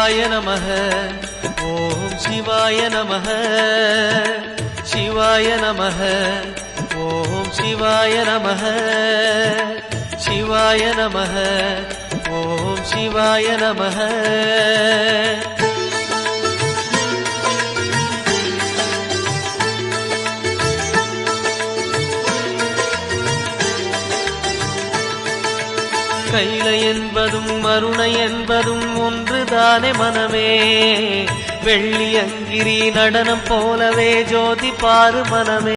சிவாய நமः ஓம் சிவாய நமः சிவாய நமः ஓம் சிவாய நமः சிவாய நமः ஓம் சிவாய நமः கைலை என்பதும் மருணை என்பதும் ஒன்றுதானே மனமே வெள்ளி அங்கிரி நடனம் போலவே ஜோதி பாரு மனமே